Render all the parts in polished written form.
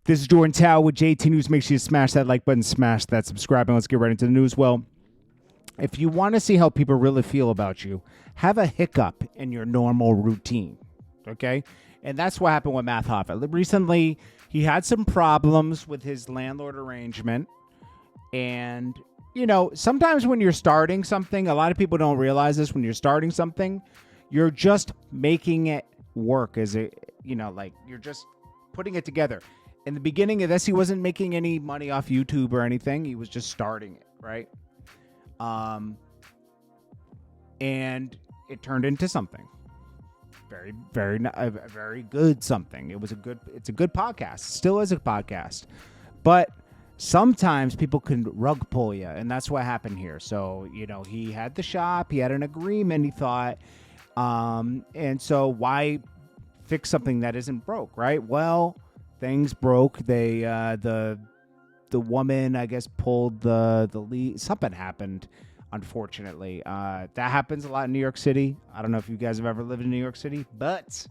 This is Jordan Tower with JT News. Make sure you smash that like button, smash that subscribe, and let's get right into the news. Well, if you want to see how people really feel about you, have a hiccup in your normal routine, okay? And that's what happened with Matt Hoffa. Recently, he had some problems with his landlord arrangement. And, you know, sometimes when you're starting something, a lot of people don't realize this. When you're starting something, you're just making it work as a, you know, like you're just putting it together. In the beginning of this, he wasn't making any money off YouTube or anything. He was just starting it, right? And it turned into something very good something. It's a good podcast. Still is a podcast. But sometimes people can rug pull you, and that's what happened here. So, you know, he had the shop, he had an agreement, he thought, and so why fix something that isn't broke, right? Well, things broke. They the woman, I guess, pulled the lead. Something happened, unfortunately. That happens a lot in New York City. I don't know if you guys have ever lived in New York City, but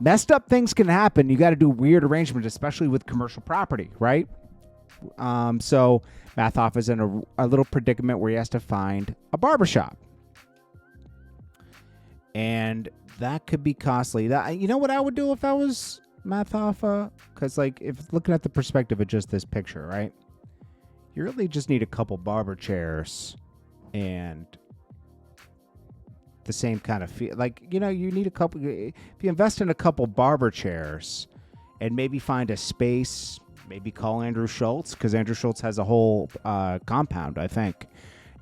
messed up things can happen. You got to do weird arrangements, especially with commercial property, right? So Matt Hoffa is in a little predicament where he has to find a barbershop. And that could be costly. You know what I would do if I was Matt Hoffa? Because, like, if looking at the perspective of just this picture, right? You really just need a couple barber chairs and the same kind of feel. Like, you know, you need a couple. If you invest in a couple barber chairs and maybe find a space, maybe call Andrew Schultz, because Andrew Schultz has a whole compound, I think.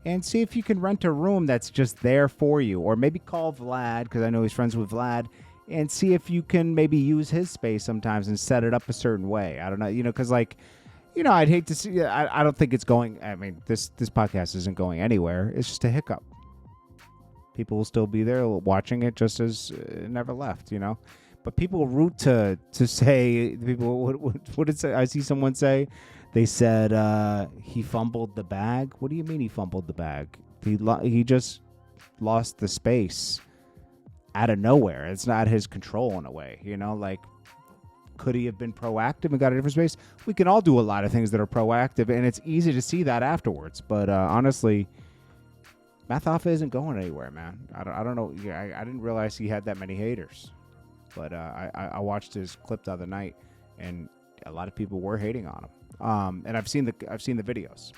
And see if you can rent a room that's just there for you. Or maybe call Vlad, because I know he's friends with Vlad, and see if you can maybe use his space sometimes and set it up a certain way. I don't know, you know, because, like, you know, I'd hate to see, I don't think it's going, I mean, this podcast isn't going anywhere. It's just a hiccup. People will still be there watching it just as it never left, you know. But people root to say, people, what did it say? I see someone say, they said he fumbled the bag. What do you mean he fumbled the bag? He just lost the space out of nowhere. It's not his control in a way, you know, like, could he have been proactive and got a different space? We can all do a lot of things that are proactive, and it's easy to see that afterwards. But honestly, Matt Hoffa isn't going anywhere, man. I don't know. Yeah, I didn't realize he had that many haters. But I watched his clip the other night, and a lot of people were hating on him. And I've seen the videos.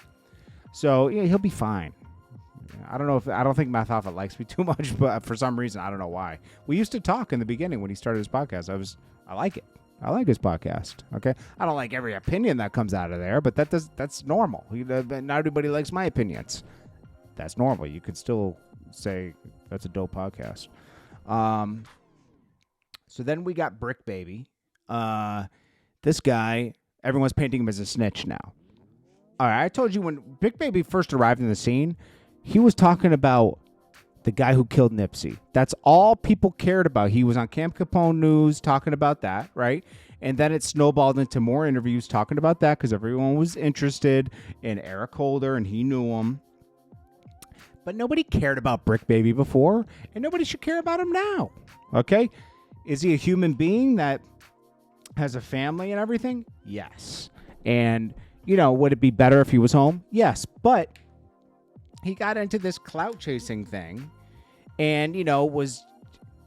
So yeah, he'll be fine. I don't think Matt Hoffa likes me too much, but for some reason I don't know why. We used to talk in the beginning when he started his podcast. I like it. I like his podcast. Okay, I don't like every opinion that comes out of there, but that's normal. Not everybody likes my opinions. That's normal. You could still say that's a dope podcast. So then we got Bricc Baby. This guy, everyone's painting him as a snitch now. All right, I told you when Bricc Baby first arrived in the scene, he was talking about the guy who killed Nipsey. That's all people cared about. He was on Camp Capone News talking about that, right? And then it snowballed into more interviews talking about that because everyone was interested in Eric Holder and he knew him. But nobody cared about Bricc Baby before, and nobody should care about him now, okay? Is he a human being that has a family and everything? Yes. And, you know, would it be better if he was home? Yes. But he got into this clout chasing thing and, you know, was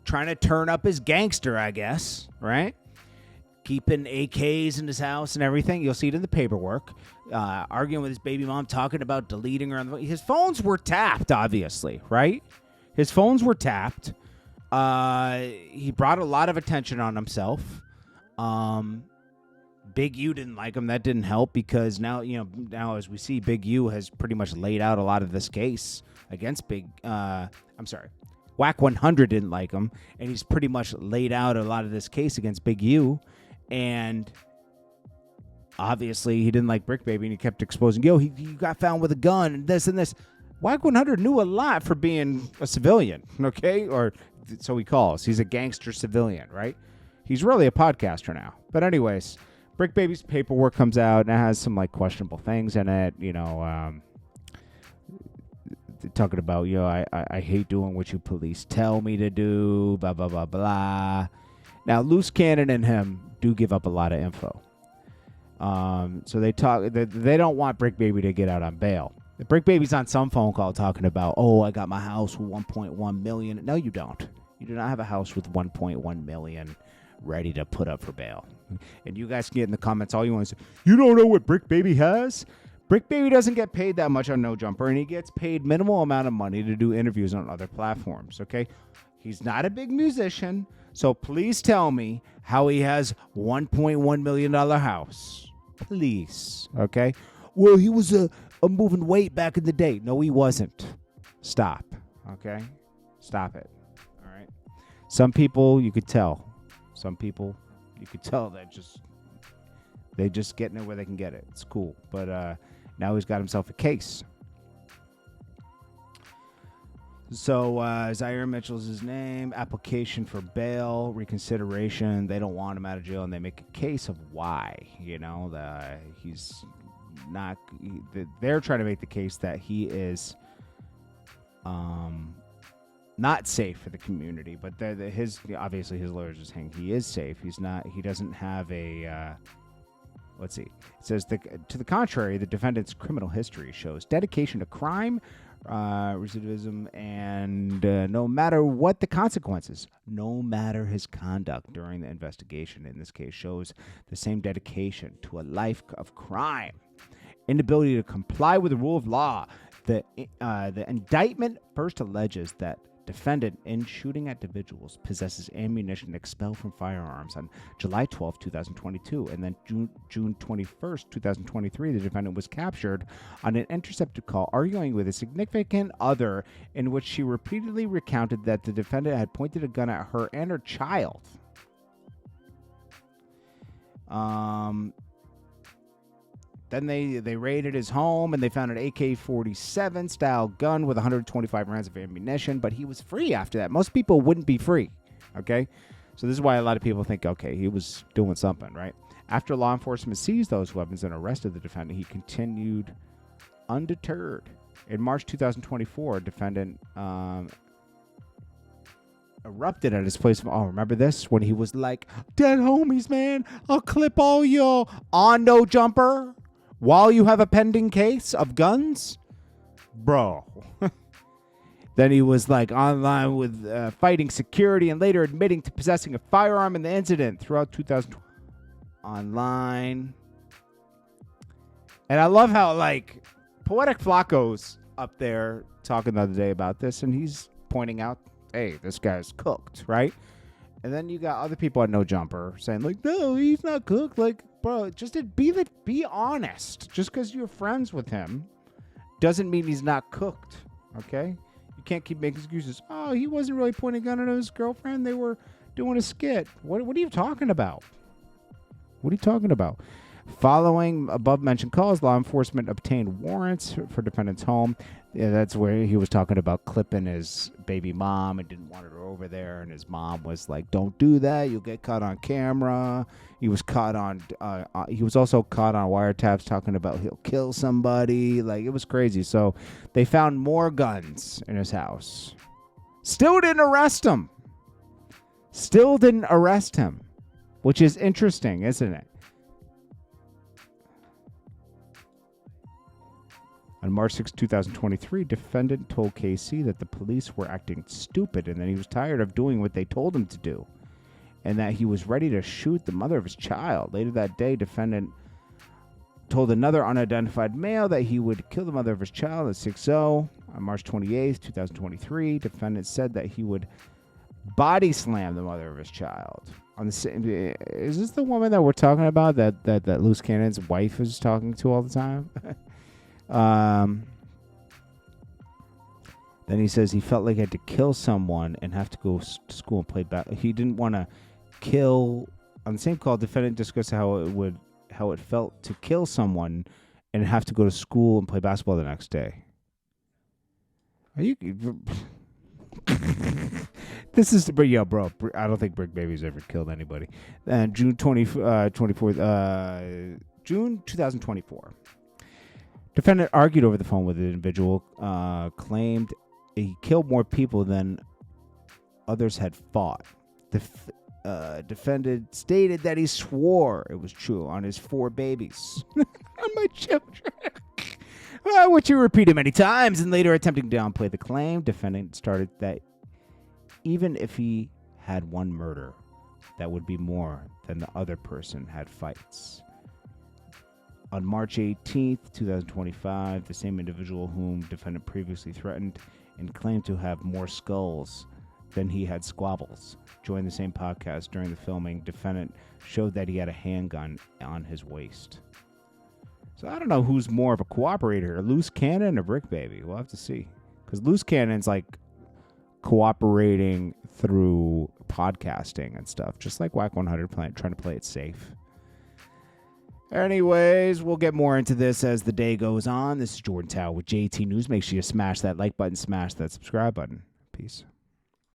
trying to turn up his gangster, I guess, right? Keeping AKs in his house and everything. You'll see it in the paperwork. Arguing with his baby mom, talking about deleting her on the phone. His phones were tapped, obviously, right? His phones were tapped. He brought a lot of attention on himself. Big U didn't like him. That didn't help because now as we see, Big U has pretty much laid out a lot of this case against Whack 100 didn't like him, and he's pretty much laid out a lot of this case against Big U, and obviously he didn't like Bricc Baby, and he kept exposing, he got found with a gun and this and this. Whack 100 knew a lot for being a civilian, okay? Or so he calls. He's a gangster civilian, right? He's really a podcaster now. But anyways, Bricc Baby's paperwork comes out and it has some like questionable things in it, talking about, I hate doing what you police tell me to do, blah, blah, blah, blah. Now, Loose Cannon and him do give up a lot of info. So they don't want Bricc Baby to get out on bail. The Bricc Baby's on some phone call talking about, oh, I got my house with 1.1 million. No, you don't. You do not have a house with 1.1 million ready to put up for bail. And you guys can get in the comments all you want to say, you don't know what Bricc Baby has? Bricc Baby doesn't get paid that much on No Jumper, and he gets paid minimal amount of money to do interviews on other platforms, okay? He's not a big musician, so please tell me how he has $1.1 million house. Please, okay? Well, he was a moving weight back in the day. No, he wasn't. Stop, okay? Stop it, all right? Some people, you could tell. Some people, you could tell that they just getting it where they can get it. It's cool, but now he's got himself a case. So Zaire Mitchell's his name. Application for bail, reconsideration. They don't want him out of jail, and they make a case of why. You know, he's not. They're trying to make the case that he is not safe for the community. But obviously his lawyers are saying he is safe. He's not. He doesn't have a. Let's see. It says, to the contrary, the defendant's criminal history shows dedication to crime, recidivism, and no matter what the consequences, no matter his conduct during the investigation, in this case, shows the same dedication to a life of crime, inability to comply with the rule of law. The indictment first alleges that defendant in shooting at individuals possesses ammunition expelled from firearms on July 12, 2022, and then June 21st, 2023, the defendant was captured on an intercepted call arguing with a significant other in which she repeatedly recounted that the defendant had pointed a gun at her and her child. Then they raided his home, and they found an AK-47 style gun with 125 rounds of ammunition, but he was free after that. Most people wouldn't be free, okay? So this is why a lot of people think, okay, he was doing something, right? After law enforcement seized those weapons and arrested the defendant, he continued undeterred. In March 2024, defendant erupted at his place. Oh, remember this? When he was like, dead homies, man, I'll clip all y'all on No Jumper. While you have a pending case of guns? Bro. Then he was like online with fighting security and later admitting to possessing a firearm in the incident throughout 2020. Online. And I love how like Poetic Flacco's up there talking the other day about this, and he's pointing out, hey, this guy's cooked, right? And then you got other people at No Jumper saying like, no, he's not cooked. Like, bro, just be honest. Just because you're friends with him doesn't mean he's not cooked, okay? You can't keep making excuses. Oh, he wasn't really pointing a gun at his girlfriend. They were doing a skit. What are you talking about? What are you talking about? Following above-mentioned calls, law enforcement obtained warrants for defendant's home. Yeah, that's where he was talking about clipping his baby mom and didn't want her over there. And his mom was like, don't do that. You'll get caught on camera. He was caught on, he was also caught on wiretaps talking about he'll kill somebody. Like, it was crazy. So they found more guns in his house. Still didn't arrest him. Which is interesting, isn't it? On March 6, 2023, defendant told KC that the police were acting stupid and that he was tired of doing what they told him to do and that he was ready to shoot the mother of his child. Later that day, defendant told another unidentified male that he would kill the mother of his child at 6-0. On March 28, 2023, defendant said that he would body slam the mother of his child. On the same, is this the woman that we're talking about that Loose Cannon's wife is talking to all the time? Then he says he felt like he had to kill someone and have to go to school and play back. He didn't want to kill. On the same call, defendant discussed how it felt to kill someone and have to go to school and play basketball the next day. Are you? This is, but yo, bro. I don't think Bricc Baby's ever killed anybody. And June 24th, June 2024. Defendant argued over the phone with an individual, claimed he killed more people than others had fought. Defendant stated that he swore it was true on his 4 babies. On my children. Which he repeated many times, and later attempting to downplay the claim. Defendant started that even if he had one murder, that would be more than the other person had fights. On March 18th, 2025, the same individual whom defendant previously threatened and claimed to have more skulls than he had squabbles joined the same podcast. During the filming, defendant showed that he had a handgun on his waist. So I don't know who's more of a cooperator, Loose Cannon or Bricc Baby. We'll have to see. Because Loose Cannon's like cooperating through podcasting and stuff, just like Whack 100 trying to play it safe. Anyways, we'll get more into this as the day goes on. This is Jordan Tower with JT News. Make sure you smash that like button, smash that subscribe button. Peace.